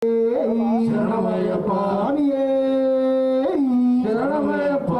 శరణమయ్యప్ప శరణమయ్యప్ప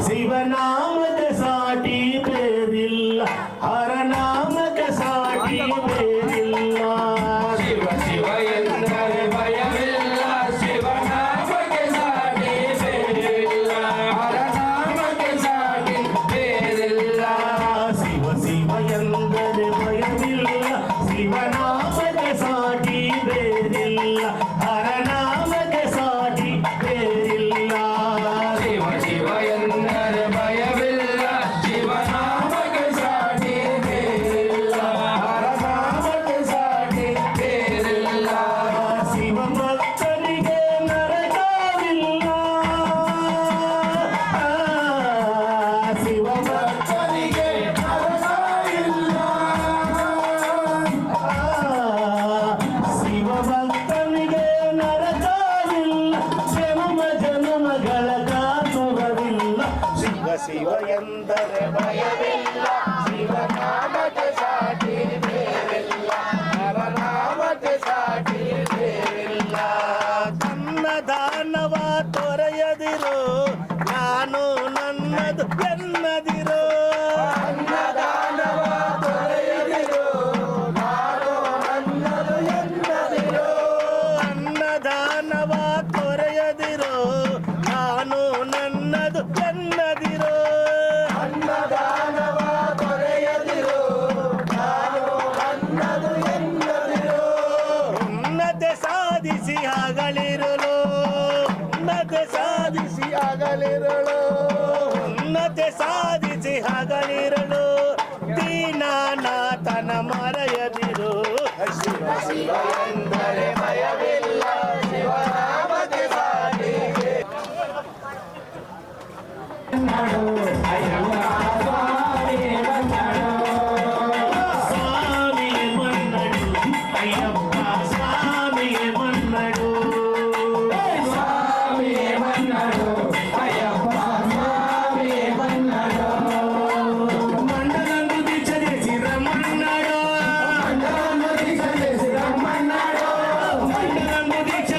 ಶಿವನಾಮಕ ಸಾಟಿ ಬೇರಿಲ್ಲ, ಹರನಾಮಕ ಸಾಟಿ ಬೇರಿಲ್ಲ. ಶಿವ ಶಿವ ಎಂದರೆ ಭಯವಿಲ್ಲ, ಶಿವನಾಮಕ್ಕೆ ಸಾಟಿ ಬೇರಿಲ್ಲ, ಹರನಾಮಕ್ಕೆ ಸಾಟಿ ಬೇರಿಲ್ಲ. ಶಿವ ಶಿವ ಎಂದರೆ ಭಯವಿಲ್ಲ, ಶಿವನಾಮಕ ಸಾಟಿ ಬೇರಿಲ್ಲ, ಹರನಾಮಕ ಸಾಟಿ ಬೇರಿಲ್ಲ. ಶಿವ ಎಂದರೆ ಭಯವಿಲ್ಲ ಶಿವನಾಮಕ್ಕೆ ಸಾಟಿ ಬೇರಿಲ್ಲ ಹರನಾಮಕ್ಕೆ ಸಾಟಿ ಬೇರಿಲ್ಲ ತನ್ನ ದಾನವ ತೊರೆಯದಿರು ನಾನು ನನ್ನದು ಎನ್ನದಿರು ಅನ್ನದಾನವ ತೊರೆಯದಿರು ನಾನು ನನ್ನದು ಎನ್ನದಿರು ಅನ್ನದಾನವ ತೊರೆಯದಿರು ನಾನು ನನ್ನದು ಎನ್ನದಿರು ಅನ್ನದಾನವ ತೊರೆಯದಿರು ನಾನು ನನ್ನದು ಎನ್ನದಿರು ಉನ್ನತೆ ಸಾಧಿಸಿ ಆಗಲಿರಲು ಉನ್ನತೆ ಸಾಧಿಸಿ ಆಗಲಿರಲು ಉನ್ನತೆ ಸಾಧಿಸಿ ಆಗಲಿರಲು ದೀನನಾಥನ ಮರೆಯದಿರು ಶಿವ ಶಿವ ಎಂದರೆ ಭಯವಿಲ್ಲ ಶಿವನಾಮಕ್ಕೆ ಸಾಟಿ ಸ್ವಾಮಿಯೇ ಮನ್ನಡು ಅಯ್ಯಪ್ಪ ಸ್ವಾಮಿಯೇ ಮನ್ನಡು ಮಂಡಲಂದು ದೀಕ್ಷೆ ದೇಸಿರ ಮನ್ನಡು ಮಂಡಲಂದು ದೀಕ್ಷೆ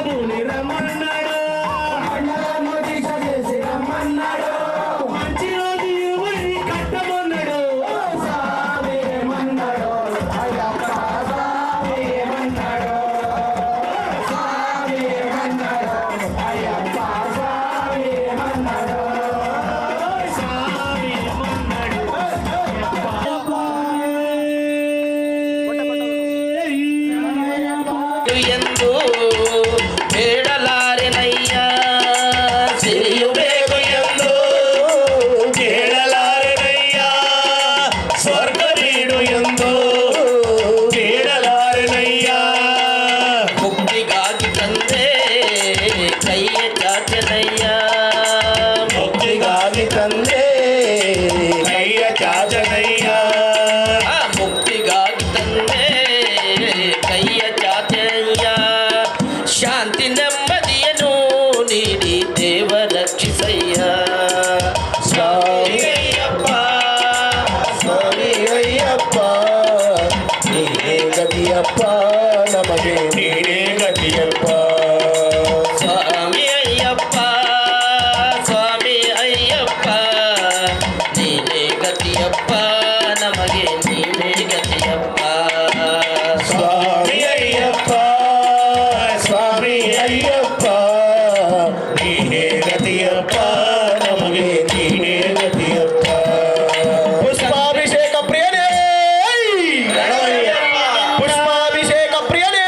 ಭೂನಿರ ಮನ್ನಡು ಮಂಚಿರೋದಿ ಉಳಿ ಕಟ್ಟ ಮನ್ನಡು ಸ್ವಾಮಿ ಮನ್ನಡು ಎಂದು ಹೇಳಲಾರೆನಯ್ಯ ಸಿರಿಯು ಬೇಕು ಎಂದು ಕೇಳಲಾರೆನಯ್ಯ ಸ್ವರ್ಗ ನೀಡು ಎಂದು ಕೇಳಲಾರೆನಯ್ಯ ಮುಕ್ತಿಗಾಗಿ ತಂದೆ ಕೈಯ ಚಾಚನಯ್ಯ ಮುಕ್ತಿಗಾಗಿ ತಂದೆ ಕೈಯ ಚಾಚನಯ್ಯ ಮುಕ್ತಿಗಾಗಿ ತಂದೆ ಕೈಯ ಚಾಚನಯ್ಯ ಶಾಂತಿ ನೆಮ್ಮದಿಯನ್ನು ನೀಡಿ ದೇವ ರಕ್ಷಿಸಯ್ಯ ಸ್ವಾಮಿ ಅಯ್ಯಪ್ಪ ಸ್ವಾಮಿ ಅಯ್ಯಪ್ಪ ನೀನೇ ಗತಿಯಪ್ಪ ನಮಗೆ ನೀನೇ ಗತಿಯಪ್ಪ ಸ್ವಾಮಿ ಅಯ್ಯಪ್ಪ ಸ್ವಾಮಿ ಅಯ್ಯಪ್ಪ ನೀನೇ ಗತಿಯಪ್ಪ ನಮಗೆ ನೀನೇ ಗತಿಯಪ್ಪ ಸ್ವಾಮಿ ಅಯ್ಯಪ್ಪ ಸ್ವಾಮಿ ಅಯ್ಯಪ್ಪ ನೀನೇ ಗತಿಯಪ್ಪ ನಮಗೆ ನೀನೇ ಗತಿಯಪ್ಪ ಪುಷ್ಪಾಭಿಷೇಕ ಪ್ರಿಯನೇ ಪುಷ್ಪಾಭಿಷೇಕ ಪ್ರಿಯನೇ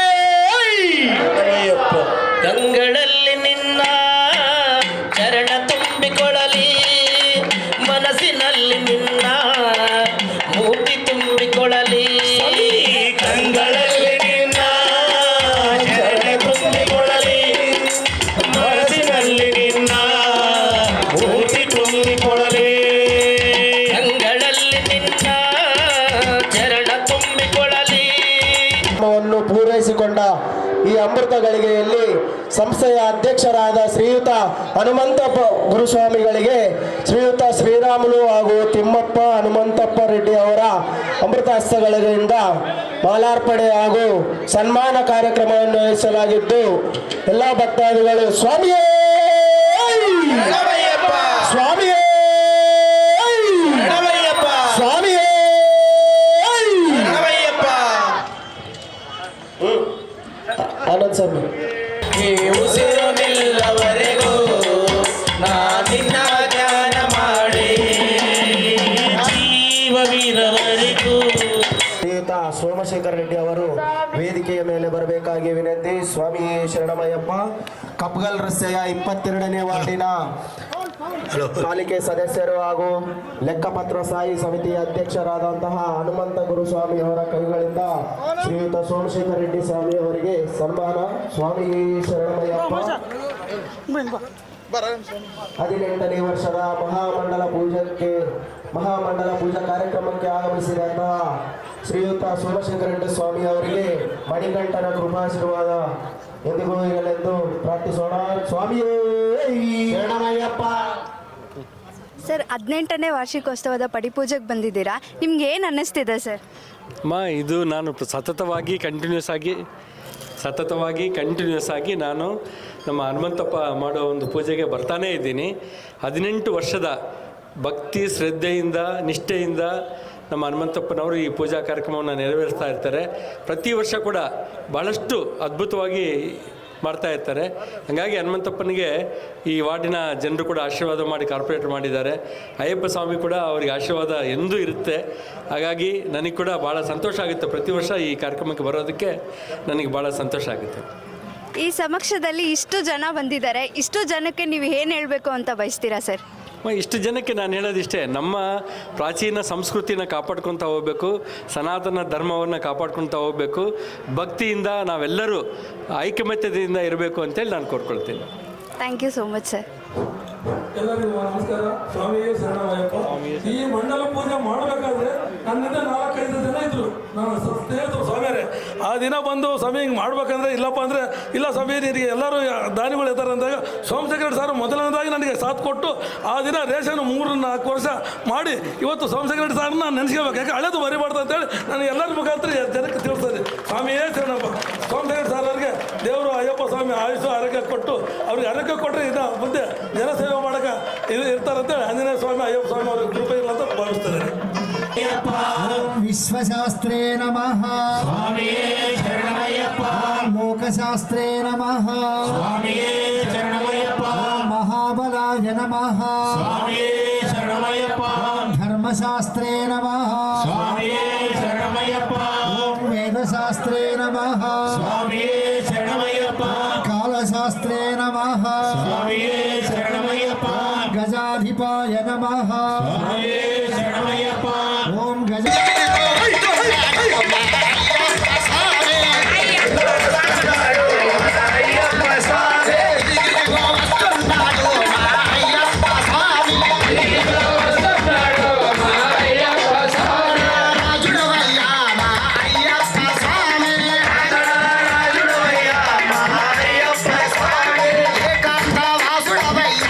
ಗಂಗಳಲ್ಲಿ ನಿನ್ನ ಚರಣ ತುಂಬಿಕೊಳ್ಳಲಿ ಮನಸ್ಸಿನಲ್ಲಿ ನಿನ್ನ ಮೂರ್ತಿ ತುಂಬಿಕೊಳ್ಳಲಿ ಕಂಗಳಲ್ಲಿ ನಿನ್ನ ಚರಣ ತುಂಬಿಕೊಳ್ಳಲಿ ಮನಸ್ಸಿನಲ್ಲಿ ನಿನ್ನ ಮೂರ್ತಿ ತುಂಬಿಕೊಳ್ಳಲಿ ಗಂಗಳಲ್ಲಿ ನಿನ್ನ ಚರಣ ತುಂಬಿಕೊಳ್ಳಲಿ ವನ್ನು ಪೂರೈಸಿಕೊಂಡ ಈ ಅಮೃತ ಗಳಿಗೆಯಲ್ಲಿ ಸಂಸ್ಥೆಯ ಅಧ್ಯಕ್ಷರಾದ ಶ್ರೀಯುತ ಹನುಮಂತಪ್ಪ ಗುರುಸ್ವಾಮಿಗಳಿಗೆ ಶ್ರೀಯುತ ಶ್ರೀರಾಮುಲು ಹಾಗೂ ತಿಮ್ಮಪ್ಪ ಹನುಮಂತಪ್ಪ ರೆಡ್ಡಿ ಅವರ ಅಮೃತ ಹಸ್ತಗಳಿಂದ ಮಾಲಾರ್ಪಣೆ ಹಾಗೂ ಸನ್ಮಾನ ಕಾರ್ಯಕ್ರಮವನ್ನು ವಹಿಸಲಾಗಿದ್ದು ಎಲ್ಲ ಭಕ್ತಾದಿಗಳು ಸ್ವಾಮಿಯೇ ಸ್ವಾಮಿಯೇ ಸ್ವಾಮಿಯೇ ಆನಂದ್ ಸ್ವಾಮಿ ಈ ಉಸಿರು ನಿಲ್ಲವರೆಗೂ ನಾನಿನ್ನ ಧ್ಯಾನ ಮಾಡಿ ಜೀವವಿರವರೆಗೂ ಶ್ರೀಯುತ ಸೋಮಶೇಖರ್ ರೆಡ್ಡಿ ಅವರು ವೇದಿಕೆಯ ಮೇಲೆ ಬರಬೇಕಾಗಿ ವಿನಂತಿ. ಸ್ವಾಮಿ ಶರಣಮಯ್ಯಪ್ಪ. ಕಪ್ಗಲ್ ರಸ್ತೆಯ 22ನೇ ವಾರ್ಡಿನ ಪಾಲಿಕೆ ಸದಸ್ಯರು ಹಾಗೂ ಲೆಕ್ಕಪತ್ರ ಸ್ಥಾಯಿ ಸಮಿತಿಯ ಅಧ್ಯಕ್ಷರಾದಂತಹ ಹನುಮಂತ ಗುರುಸ್ವಾಮಿ ಅವರ ಕೈಗಳಿಂದ ಶ್ರೀಯುತ ಸೋಮಶೇಖರ್ ರೆಡ್ಡಿ ಸ್ವಾಮಿ ಅವರಿಗೆ ಸನ್ಮಾನ. ಸ್ವಾಮಿ ಶರಣಮಯ್ಯಪ್ಪ. 18ನೇ ವರ್ಷದ ಮಹಾಮಂಡಲ ಪೂಜಾ ಕಾರ್ಯಕ್ರಮಕ್ಕೆ ಆಗಮಿಸಿದಂತಹ ಶ್ರೀಯುತ ಸೋಮಶೇಖರ ರೆಡ್ಡಿ ಸ್ವಾಮಿ ಅವರಿಗೆ ಮಣಿಕಂಠನ ಕೃಪಾಶೀರ್ವಾದ ಎಂದಿಗೂ ಇರಲೆಂದು ಪ್ರಾರ್ಥಿಸೋಣ. ಸ್ವಾಮಿಯೇ ಶರಣಮಯ್ಯಪ್ಪ. ಸರ್ 18ನೇ ವಾರ್ಷಿಕೋತ್ಸವದ ಪಡಿಪೂಜೆಗೆ ಬಂದಿದ್ದೀರಾ, ನಿಮ್ಗೆ ಏನು ಅನ್ನಿಸ್ತಿದೆ ಸರ್? ಇದು ನಾನು ಸತತವಾಗಿ ಕಂಟಿನ್ಯೂಸ್ ಆಗಿ ನಾನು ನಮ್ಮ ಹನುಮಂತಪ್ಪ ಮಾಡೋ ಒಂದು ಪೂಜೆಗೆ ಬರ್ತಾನೇ ಇದ್ದೀನಿ. 18 ವರ್ಷದ ಭಕ್ತಿ ಶ್ರದ್ಧೆಯಿಂದ ನಿಷ್ಠೆಯಿಂದ ನಮ್ಮ ಹನುಮಂತಪ್ಪನವರು ಈ ಪೂಜಾ ಕಾರ್ಯಕ್ರಮವನ್ನು ನೆರವೇರಿಸ್ತಾ ಇರ್ತಾರೆ. ಪ್ರತಿ ವರ್ಷ ಕೂಡ ಭಾಳಷ್ಟು ಅದ್ಭುತವಾಗಿ ಮಾಡ್ತಾ ಇರ್ತಾರೆ. ಹಾಗಾಗಿ ಹನುಮಂತಪ್ಪನಿಗೆ ಈ ವಾರ್ಡಿನ ಜನರು ಕೂಡ ಆಶೀರ್ವಾದ ಮಾಡಿ ಕಾರ್ಪೊರೇಟರ್ ಮಾಡಿದ್ದಾರೆ. ಅಯ್ಯಪ್ಪ ಸ್ವಾಮಿ ಕೂಡ ಅವರಿಗೆ ಆಶೀರ್ವಾದ ಎಂದೂ ಇರುತ್ತೆ. ಹಾಗಾಗಿ ನನಗೆ ಕೂಡ ಭಾಳ ಸಂತೋಷ ಆಗುತ್ತೆ. ಪ್ರತಿ ವರ್ಷ ಈ ಕಾರ್ಯಕ್ರಮಕ್ಕೆ ಬರೋದಕ್ಕೆ ನನಗೆ ಭಾಳ ಸಂತೋಷ ಆಗುತ್ತೆ. ಈ ಸಮಕ್ಷದಲ್ಲಿ ಇಷ್ಟು ಜನ ಬಂದಿದ್ದಾರೆ, ಇಷ್ಟು ಜನಕ್ಕೆ ನೀವು ಏನು ಹೇಳಬೇಕು ಅಂತ ಬಯಸ್ತೀರಾ ಸರ್? ಇಷ್ಟು ಜನಕ್ಕೆ ನಾನು ಹೇಳೋದಿಷ್ಟೇ, ನಮ್ಮ ಪ್ರಾಚೀನ ಸಂಸ್ಕೃತಿನ ಕಾಪಾಡ್ಕೊತಾ ಹೋಗಬೇಕು, ಸನಾತನ ಧರ್ಮವನ್ನು ಕಾಪಾಡ್ಕೊತಾ ಹೋಗಬೇಕು, ಭಕ್ತಿಯಿಂದ ನಾವೆಲ್ಲರೂ ಐಕಮತ್ಯದಿಂದ ಇರಬೇಕು ಅಂತೇಳಿ ನಾನು ಕೋರ್ಕೊಳ್ತೀನಿ. Thank you so much sir. ಎಲ್ಲರಿಗೂ ನಮಸ್ಕಾರ. ಸ್ವಾಮಿಯೇ ಶರಣಮಯ್ಯಪ್ಪ. ಈ ಮಂಡಲ ಪೂಜೆ ಮಾಡಬೇಕಾದ್ರೆ ನನ್ನಿಂದ 4-5 ಜನ ಇದ್ರು. ನಾನು ಸ್ನೇಹಿತರು ಸ್ವಾಮಿಯರೇ ಆ ದಿನ ಬಂದು ಸ್ವಾಮಿ ಹಿಂಗೆ ಮಾಡ್ಬೇಕಂದ್ರೆ ಇಲ್ಲಪ್ಪ ಅಂದರೆ ಇಲ್ಲ ಸ್ವಾಮಿ ನಿನಗೆ ಎಲ್ಲರೂ ದಾನಿಗಳು ಇರ್ತಾರೆ ಅಂದಾಗ ಸೋಮಶೇಖರ್ ಸರ್ ಮೊದಲನೇದಾಗಿ ನನಗೆ ಸಾಥ್ ಕೊಟ್ಟು ಆ ದಿನ ರೇಷನ್ 3-4 ವರ್ಷ ಮಾಡಿ ಇವತ್ತು ಸೋಮಶೇಖರ್ ಸರ್ನ ನಾನು ನೆನೆಸ್ಕೋಬೇಕು. ಯಾಕೆ ಹಳೆದು ಮರಿಬಾರ್ದು ಅಂತೇಳಿ ನಾನು ಎಲ್ಲರ ಮುಖಾಂತರ ಜನಕ್ಕೆ ತಿಳಿಸ್ತೇನೆ. ಸ್ವಾಮಿಯೇ ಶರಣಪ್ಪ. ಸೋಮಶೇಖರ್ ಸರ್ ಅವರಿಗೆ ದೇವರು ಅಯ್ಯಪ್ಪ ಸ್ವಾಮಿ ಆಯುಷು ಆರೋಗ್ಯ ಕೊಟ್ಟು ಅವ್ರಿಗೆ ಆರೋಗ್ಯ ಕೊಟ್ಟರೆ ಇನ್ನು ಮುಂದೆ ಜನಸೇವೆ ಮಾಡೋಕೆ ಇರ್ತಾರಂತೇಳಿ ಆಂಜನೇಯ ಸ್ವಾಮಿ ಅಯ್ಯಪ್ಪ ಸ್ವಾಮಿ ಅವ್ರಿಗೆ ಕೃಪೆ ಇಲ್ಲ ಅಂತ ಭಾವಿಸ್ತಾರೆ. ವಿಶ್ವಶಾಸ್ತ್ರೇ ನಮಃ. ಸ್ವಾಮಿಯೇ ಶರಣಮಯ್ಯಪ್ಪ. ಲೋಕಶಾಸ್ತ್ರೇ ನಮಃ. ಸ್ವಾಮಿಯೇ ಶರಣಮಯ್ಯಪ್ಪ. ಮಹಾಬಲಾಯ ನಮಃ. ಸ್ವಾಮಿಯೇ ಶರಣಮಯ್ಯಪ್ಪ. ಧರ್ಮಶಾಸ್ತ್ರೇ ನಮಃ. ಸ್ವಾಮಿಯೇ ಶರಣಮಯ್ಯಪ್ಪ. ಓಂ ವೇದಶಾಸ್ತ್ರೇ ನಮಃ. ಸ್ವಾಮಿಯೇ ಶರಣಮಯ್ಯಪ್ಪ. ಕಾಲಶಾಸ್ತ್ರೇ ನಮಃ. ಸ್ವಾಮಿಯೇ ಶರಣಮಯ್ಯಪ್ಪ. ಗಜಾಧಿಪಾಯ ನಮಃ. ಸ್ವಾಮಿಯೇ ಶರಣಮಯ್ಯಪ್ಪ. ಓಂ ಗಜ ಏಕಾಂತ ವಾಸುಡವಯ್ಯ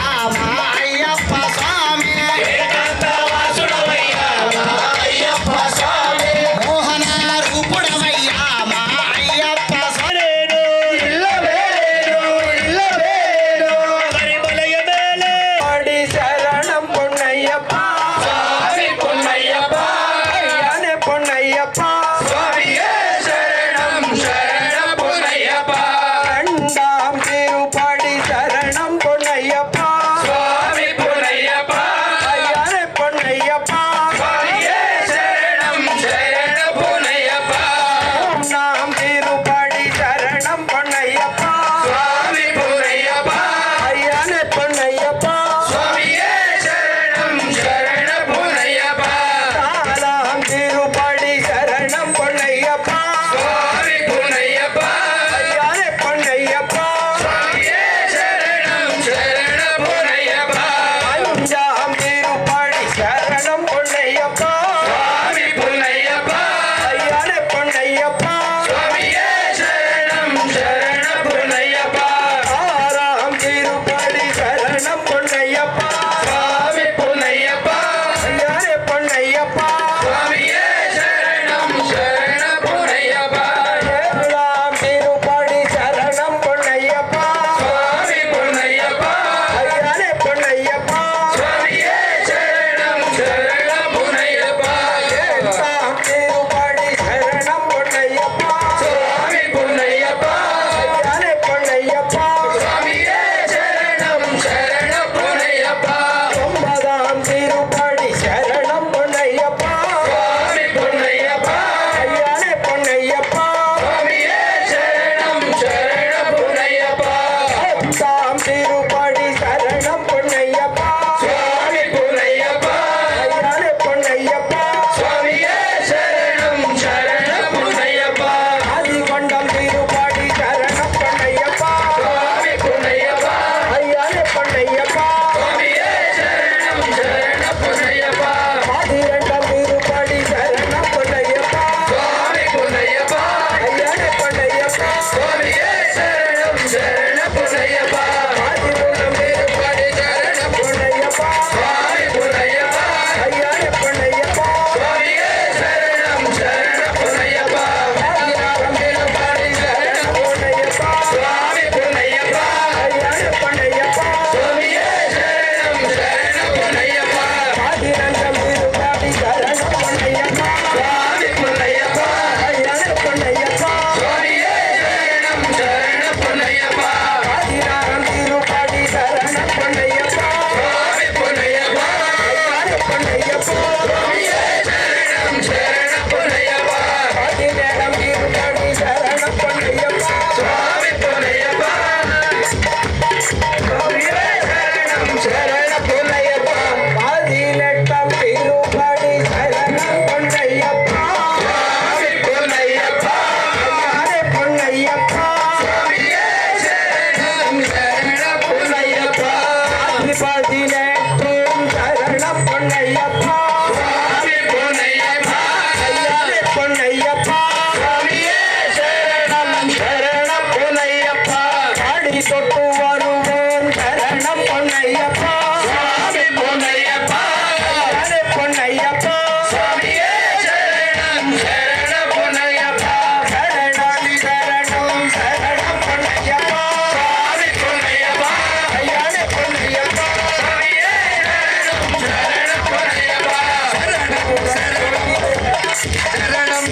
பதினெட்டு சரண பொன்னையப்பா சுவாமி பொன்னையப்பா ஐயாவே பொன்னையப்பா சுவாமியே சரணம் சரண பொன்னையப்பா அடி தொட்டு வருவோம் சரண பொன்னையப்பா சுவாமி பொன்னையப்பா ஐயாவே பொன்னையப்பா சுவாமியே சரணம் சரண பொன்னையப்பா சரணம் சரணம் சரண பொன்னையப்பா சுவாமி பொன்னையப்பா ஐயாவே பொன்னையப்பா சுவாமியே சரணம் சரணம் பொன்னையப்பா சரணம்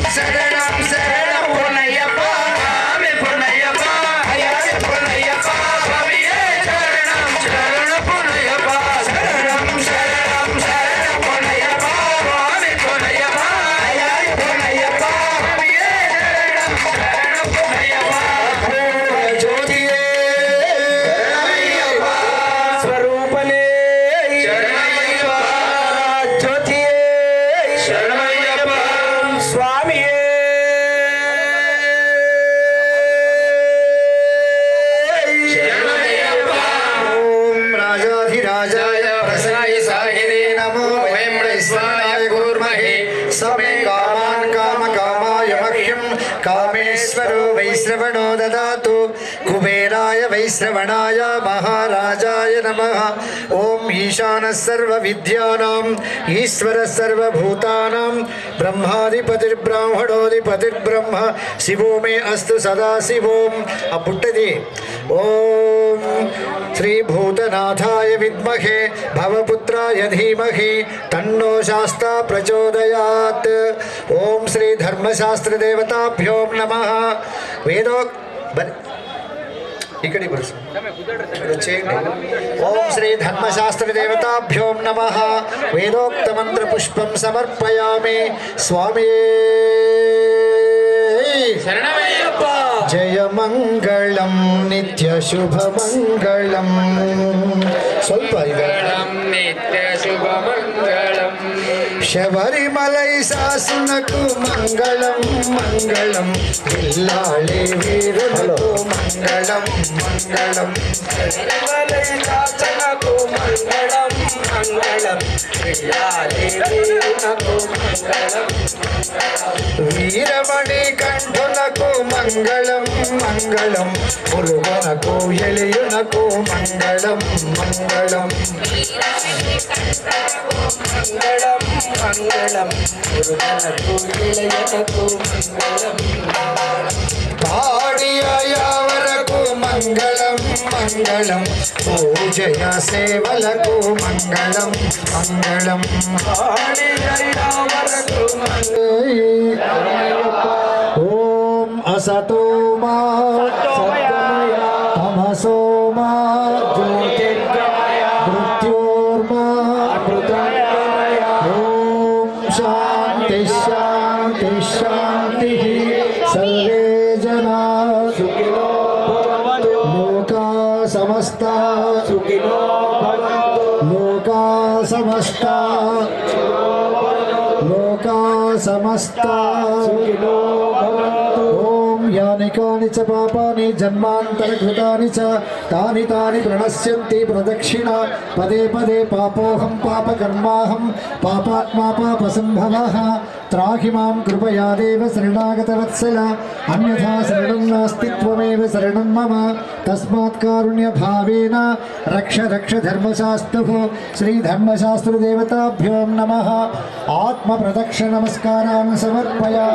சரணம் பொன்னையப்பா சுவாமி பொன்னையப்பா ஐயாவே பொன்னையப்பா சுவாமியே சரணம் சரணம் பொன்னையப்பா சரணம் சரணம் சரணம் பொன்னையப்பா சுவாமி பொன்னையப்பா ஐயாவே பொன்னையப்பா சுவாமியே சரணம் சரணம் பொன்னையப்பா ஜோதியே சரணமையப்பா ஸ்வரூபனே சரணமையப்பா ஜோதியே சரணமையப்பா சுவாமியே சரணமையப்பா ஓம் ராஜாதிராஜாய प्रसनाय साहिरे नमो वयं वैश्वाय कूर्महे समे कामान् कामकामाय मह्यं कामेश्वरो वैश्रवणो ददातु कुबेराय वैश्रवणाय महाराजाय नमः ॐ ईशानः सर्वविद्यानाम् ईश्वरः सर्वभूतानां ब्रह्माधिपतिर्ब्राह्मणोऽधिपतिर्ब्रह्म शिवो मे अस्तु सदा शिवोम् अपुट्टदि ॐ श्रीभूतनाथाय विद्महे भवपुत्राय धीमहि तन्नो शास्ता प्रचोदयात् ॐ श्री धर्मशास्त्रदेवताभ्यो नमः वेदो इकड़ी ओम श्री धर्मशास्त्र देवताभ्यो नमः वेदोक्त मंत्र पुष्पं समर्पयामि स्वामी शरणमय्यप्पा जय मंगलम नित्य शुभ मंगलम स्वल्प ಇದೆ नित्य शुभ मंगलम శబరిమలై శాసనకు మంగళం మంగళం పిల్లాళి వీరులకు మంగళం మంగళం शासनकु मंगलम मंगलम पिल्लाले वीरुनकु मंगलम వీరమణి కంఠులకు మంగళం మంగళం పురుగనకు ఎలియునకు మంగళం మంగళం मंगलम मंगलम गुरुनकु इलयनकु मंगलम పాడియ యావరకు మంగళం మంగళం పూజయ సేవలకు మంగళం మంగళం आदियवरकु ఓం అసతో మా సద్గమయ తమసో మా జ్యోతిర్గమయ మృత్యోర్మా అమృతంగమయ ఓం శాంతి శాంతి శాంతి సర్వే జనా సుఖినో భవంతు లోకా సమస్తా సుఖినో భవంతు లోకా సమస్తా లోకా సమస్తా సుఖినో భవంతు ఓం యాని కాని చ పాపాని జన్మాంతరకృతాని చ తాని తాని ప్రణశ్యంతి ప్రదక్షిణ పదే పదే పాపోహం పాపకర్మాహం పాపాత్మా పాపసంభవః త్రాహి మాం కృపయా దేవ శరణాగతవత్సల అన్యథా శరణం నాస్తి త్వమేవ శరణం మమ తస్మాత్ కారుణ్యభావేన రక్ష రక్ష ధర్మశాస్త్రః శ్రీ ధర్మశాస్త్రదేవతాభ్యో నమః ఆత్మ ప్రదక్షిణ నమస్కారాన్ సమర్పయామి